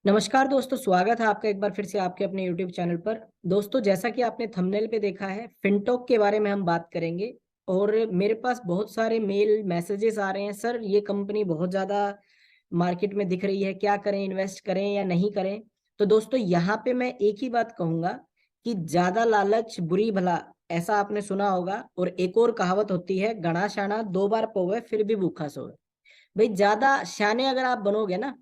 नमस्कार दोस्तों, स्वागत है आपका एक बार फिर से आपके अपने YouTube चैनल पर। दोस्तों, जैसा कि आपने थंबनेल पे देखा है, फिनटॉक के बारे में हम बात करेंगे। और मेरे पास बहुत सारे मेल मैसेजेस आ रहे हैं, सर ये कंपनी बहुत ज़्यादा मार्केट में दिख रही है, क्या करें, इन्वेस्ट करें या नहीं करें। तो दोस्तों, यहाँ पे मैं एक ही बात कहूँगा कि ज़्यादा लालच बुरी भला, ऐसा आपने सुना होगा। और एक और कहावत होती है, घना शाना दो बार पौवे फिर भी भूखा सोए। भाई ज्यादा शाने अगर आप बनोगे ना,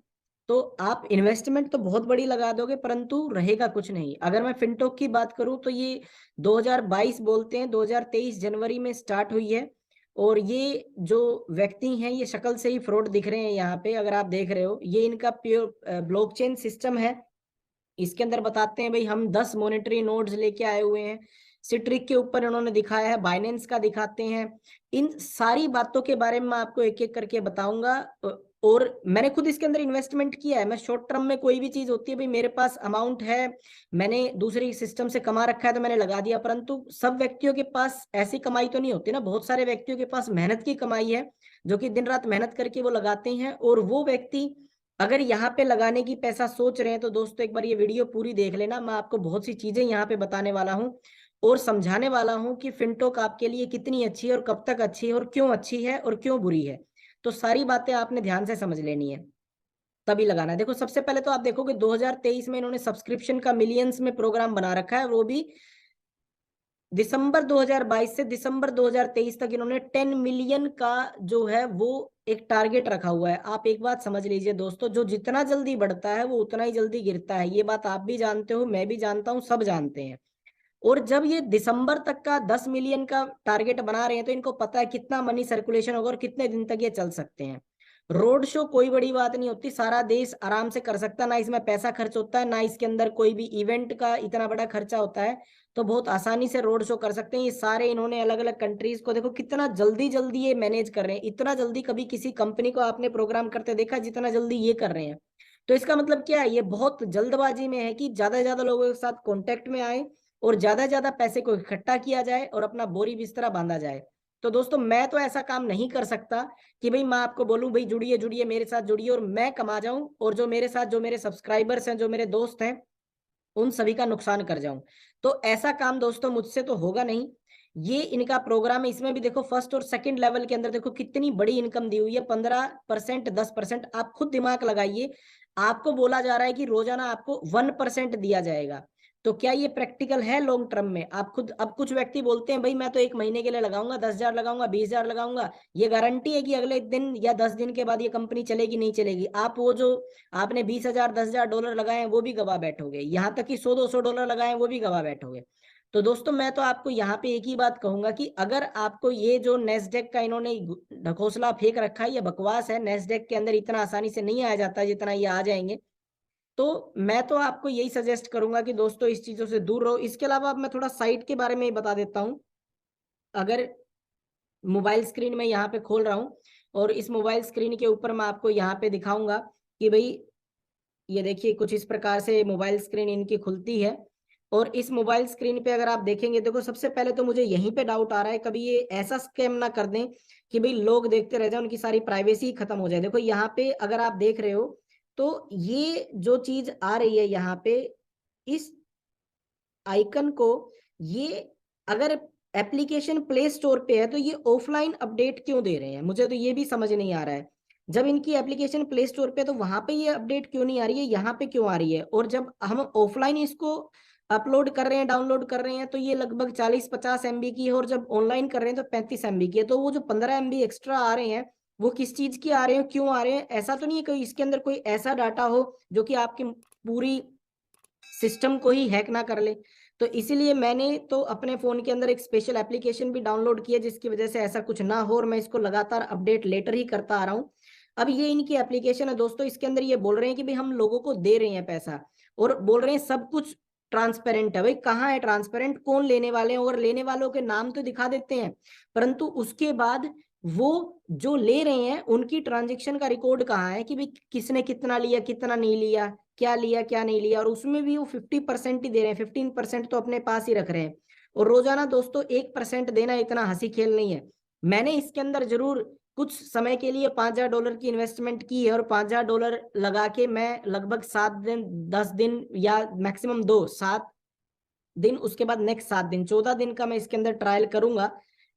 तो आप इन्वेस्टमेंट तो बहुत बड़ी लगा दोगे परंतु रहेगा कुछ नहीं। अगर मैं फिनटॉक की बात करूं तो ये 2022 बोलते हैं, 2023 जनवरी में स्टार्ट हुई है। और ये जो व्यक्ति हैं, ये शक्ल से ही फ्रॉड दिख रहे हैं। यहाँ पे अगर आप देख रहे हो, ये इनका प्योर ब्लॉकचेन सिस्टम है। इसके अंदर बताते हैं भाई हम 10 मॉनेटरी नोड्स लेके आए हुए हैं। सिट्रिक के ऊपर इन्होंने दिखाया है, बाइनेंस का दिखाते हैं। इन सारी बातों के बारे में मैं आपको एक एक करके बताऊंगा। और मैंने खुद इसके अंदर इन्वेस्टमेंट किया है। मैं शॉर्ट टर्म में कोई भी चीज होती है, भाई मेरे पास अमाउंट है, मैंने दूसरे सिस्टम से कमा रखा है तो मैंने लगा दिया। परंतु सब व्यक्तियों के पास ऐसी कमाई तो नहीं होती ना। बहुत सारे व्यक्तियों के पास मेहनत की कमाई है, जो कि दिन रात मेहनत करके वो लगाते हैं। और वो व्यक्ति अगर यहाँ पे लगाने की पैसा सोच रहे हैं तो दोस्तों एक बार ये वीडियो पूरी देख लेना। मैं आपको बहुत सी चीजें यहाँ पे बताने वाला हूँ और समझाने वाला हूँ कि फिनटॉक आपके लिए कितनी अच्छी है और कब तक अच्छी है और क्यों अच्छी है और क्यों बुरी है। तो सारी बातें आपने ध्यान से समझ लेनी है, तभी लगाना है। देखो, सबसे पहले तो आप देखोगे 2023 में इन्होंने सब्सक्रिप्शन का मिलियंस में प्रोग्राम बना रखा है, वो भी दिसंबर 2022 से दिसंबर 2023 तक इन्होंने 10 मिलियन का जो है वो एक टारगेट रखा हुआ है। आप एक बात समझ लीजिए दोस्तों, जो जितना जल्दी बढ़ता है वो उतना ही जल्दी गिरता है। ये बात आप भी जानते हो, मैं भी जानता हूँ, सब जानते हैं। और जब ये दिसंबर तक का 10 मिलियन का टारगेट बना रहे हैं तो इनको पता है कितना मनी सर्कुलेशन होगा और कितने दिन तक ये चल सकते हैं। रोड शो कोई बड़ी बात नहीं होती, सारा देश आराम से कर सकता है, ना इसमें पैसा खर्च होता है, ना इसके अंदर कोई भी इवेंट का इतना बड़ा खर्चा होता है। तो बहुत आसानी से रोड शो कर सकते हैं। ये सारे इन्होंने अलग अलग कंट्रीज को, देखो कितना जल्दी जल्दी ये मैनेज कर रहे हैं। इतना जल्दी कभी किसी कंपनी को आपने प्रोग्राम करते देखा जितना जल्दी ये कर रहे हैं। तो इसका मतलब क्या है, ये बहुत जल्दबाजी में है कि ज्यादा से ज्यादा लोगों के साथ कॉन्टेक्ट में आए और ज्यादा से ज्यादा पैसे को इकट्ठा किया जाए और अपना बोरी बिस्तरा बांधा जाए। तो दोस्तों, मैं तो ऐसा काम नहीं कर सकता कि भाई मैं आपको बोलूं भाई जुड़िए जुड़िए मेरे साथ जुड़िए और मैं कमा जाऊं, और जो मेरे साथ जो मेरे सब्सक्राइबर्स हैं, जो मेरे दोस्त हैं, उन सभी का नुकसान कर जाऊं। तो ऐसा काम दोस्तों मुझसे तो होगा नहीं। ये इनका प्रोग्राम है, इसमें भी देखो फर्स्ट और सेकंड लेवल के अंदर देखो कितनी बड़ी इनकम दी हुई है, 15%, 10%। आप खुद दिमाग लगाइए, आपको बोला जा रहा है कि रोजाना आपको 1% दिया जाएगा। तो क्या ये प्रैक्टिकल है लॉन्ग टर्म में? आप खुद, अब कुछ व्यक्ति बोलते हैं भाई मैं तो एक महीने के लिए लगाऊंगा, 10,000 लगाऊंगा, 20,000 लगाऊंगा, ये गारंटी है कि अगले दिन या 10 दिन के बाद ये कंपनी चलेगी नहीं चलेगी? आप वो जो आपने 20,000 10,000 डॉलर लगाए हैं वो भी गवा बैठोगे, यहाँ तक कि 100 200 डॉलर लगाए हैं वो भी गवा बैठोगे। तो दोस्तों, मैं तो आपको यहाँ पे एक ही बात कहूंगा कि अगर आपको ये जो नेस्डेक का इन्होंने ढकोसला फेंक रखा है, ये बकवास है। नेस्डेक के अंदर इतना आसानी से नहीं आया जाता जितना ये आ जाएंगे। तो मैं तो आपको यही सजेस्ट करूंगा कि दोस्तों इस चीजों से दूर रहो। इसके अलावा अब मैं थोड़ा साइट के बारे में ही बता देता हूँ। अगर मोबाइल स्क्रीन में यहाँ पे खोल रहा हूँ और इस मोबाइल स्क्रीन के ऊपर मैं आपको यहाँ पे दिखाऊंगा कि भाई ये देखिए कुछ इस प्रकार से मोबाइल स्क्रीन इनकी खुलती है। और इस मोबाइल स्क्रीन पे अगर आप देखेंगे, देखो सबसे पहले तो मुझे यहीं पे डाउट आ रहा है, कभी ये ऐसा स्कैम ना कर दें कि भाई लोग देखते रह जाए, उनकी सारी प्राइवेसी खत्म हो जाए। देखो यहाँ पे अगर आप देख रहे हो तो ये जो चीज आ रही है यहाँ पे, इस आइकन को, ये अगर एप्लीकेशन प्ले स्टोर पे है तो ये ऑफलाइन अपडेट क्यों दे रहे हैं? मुझे तो ये भी समझ नहीं आ रहा है। जब इनकी एप्लीकेशन प्ले स्टोर पे है तो वहां पे ये अपडेट क्यों नहीं आ रही है, यहाँ पे क्यों आ रही है? और जब हम ऑफलाइन इसको अपलोड कर रहे हैं, डाउनलोड कर रहे हैं, तो ये लगभग 40-50 MB की है, और जब ऑनलाइन कर रहे हैं तो 35 MB की है। तो वो जो 15 MB एक्स्ट्रा आ रहे हैं, वो किस चीज की आ रहे हैं, क्यों आ रहे हैं? ऐसा तो नहीं है कोई इसके अंदर कोई ऐसा डाटा हो जो कि आपकी पूरी सिस्टम को ही हैक ना कर ले। तो इसीलिए मैंने तो अपने फोन के अंदर एक स्पेशल एप्लीकेशन भी डाउनलोड किया जिसकी वजह से ऐसा कुछ ना हो, और मैं इसको लगातार अपडेट लेटर ही करता आ रहा हूँ। अब ये इनकी एप्लीकेशन है दोस्तों, इसके अंदर ये बोल रहे हैं कि भाई हम लोगों को दे रहे हैं पैसा, और बोल रहे हैं सब कुछ ट्रांसपेरेंट है। भाई कहाँ है ट्रांसपेरेंट? कौन लेने वाले हैं? और लेने वालों के नाम तो दिखा देते हैं, परंतु उसके बाद वो जो ले रहे हैं उनकी ट्रांजेक्शन का रिकॉर्ड कहाँ है कि भाई किसने कितना लिया, कितना नहीं लिया, क्या लिया क्या नहीं लिया? और उसमें भी वो 50% ही दे रहे हैं, 15% तो अपने पास ही रख रहे हैं। और रोजाना दोस्तों 1% देना इतना हंसी खेल नहीं है। मैंने इसके अंदर जरूर कुछ समय के लिए $5000 की इन्वेस्टमेंट की है और $5000 लगा के मैं लगभग 7 दिन 10 दिन या मैक्सिमम 7 दिन, उसके बाद नेक्स्ट 7 दिन 14 दिन का मैं इसके अंदर ट्रायल करूंगा,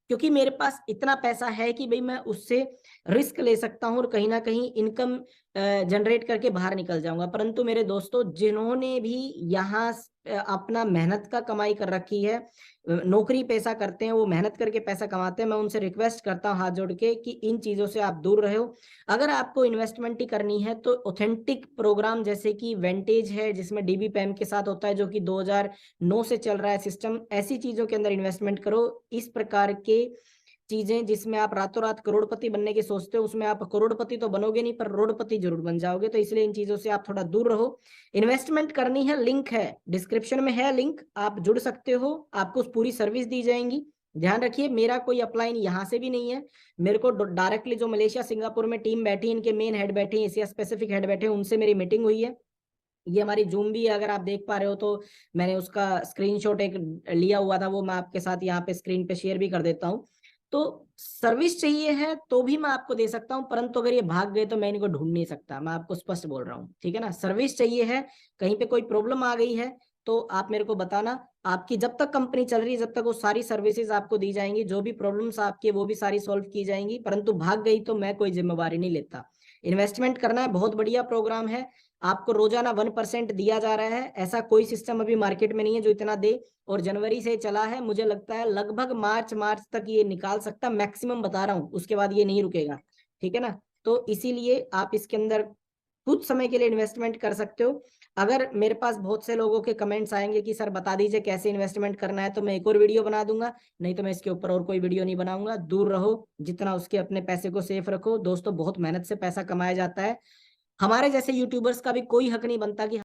क्योंकि मेरे पास इतना पैसा है कि भाई मैं उससे रिस्क ले सकता हूं और कहीं ना कहीं इनकम जनरेट करके बाहर निकल जाऊंगा। परंतु मेरे दोस्तों, जिन्होंने भी यहाँ अपना मेहनत का कमाई कर रखी है, नौकरी पैसा करते हैं, वो मेहनत करके पैसा कमाते हैं, मैं उनसे रिक्वेस्ट करता हूँ हाथ जोड़ के कि इन चीजों से आप दूर रहो। अगर आपको इन्वेस्टमेंट ही करनी है तो ऑथेंटिक प्रोग्राम जैसे कि वेंटेज है, जिसमें डीबी पैम के साथ होता है, जो कि 2009 से चल रहा है सिस्टम, ऐसी चीजों के अंदर इन्वेस्टमेंट करो। इस प्रकार के चीजें जिसमें आप रातों रात करोड़पति बनने की सोचते हो, उसमें आप करोड़पति तो बनोगे नहीं, पर रोडपति जरूर बन जाओगे। तो इसलिए इन चीजों से आप थोड़ा दूर रहो। इन्वेस्टमेंट करनी है, लिंक है डिस्क्रिप्शन में, है लिंक, आप जुड़ सकते हो, आपको पूरी सर्विस दी जाएंगी। ध्यान रखिए, मेरा कोई अपलाइन यहाँ से भी नहीं है, मेरे को डायरेक्टली जो मलेशिया सिंगापुर में टीम बैठी, इनके मेन हेड बैठे, एशिया स्पेसिफिक हेड बैठे, उनसे मेरी मीटिंग हुई है। ये हमारी जूम भी है, अगर आप देख पा रहे हो तो मैंने उसका स्क्रीनशॉट एक लिया हुआ था, वो मैं आपके साथ यहाँ पे स्क्रीन पे शेयर भी कर देता हूँ। तो सर्विस चाहिए है तो भी मैं आपको दे सकता हूँ, परंतु अगर ये भाग गए तो मैं इनको ढूंढ नहीं सकता, मैं आपको स्पष्ट बोल रहा हूँ, ठीक है ना। सर्विस चाहिए है, कहीं पे कोई प्रॉब्लम आ गई है तो आप मेरे को बताना, आपकी जब तक कंपनी चल रही है जब तक वो सारी सर्विसेज आपको दी जाएंगी, जो भी प्रॉब्लम्स आपकी वो भी सारी सॉल्व की जाएंगी, परंतु भाग गई तो मैं कोई जिम्मेवारी नहीं लेता। इन्वेस्टमेंट करना है, बहुत बढ़िया प्रोग्राम है, आपको रोजाना 1% दिया जा रहा है, ऐसा कोई सिस्टम अभी मार्केट में नहीं है जो इतना दे, और जनवरी से चला है, मुझे लगता है लगभग मार्च तक ये निकाल सकता, मैक्सिमम बता रहा हूँ, उसके बाद ये नहीं रुकेगा, ठीक है ना। तो इसीलिए आप इसके अंदर कुछ समय के लिए इन्वेस्टमेंट कर सकते हो। अगर मेरे पास बहुत से लोगों के कमेंट्स आएंगे कि सर बता दीजिए कैसे इन्वेस्टमेंट करना है, तो मैं एक और वीडियो बना दूंगा, नहीं तो मैं इसके ऊपर और कोई वीडियो नहीं बनाऊंगा। दूर रहो, जितना उसके अपने पैसे को सेफ रखो। दोस्तों, बहुत मेहनत से पैसा कमाया जाता है, हमारे जैसे यूट्यूबर्स का भी कोई हक नहीं बनता कि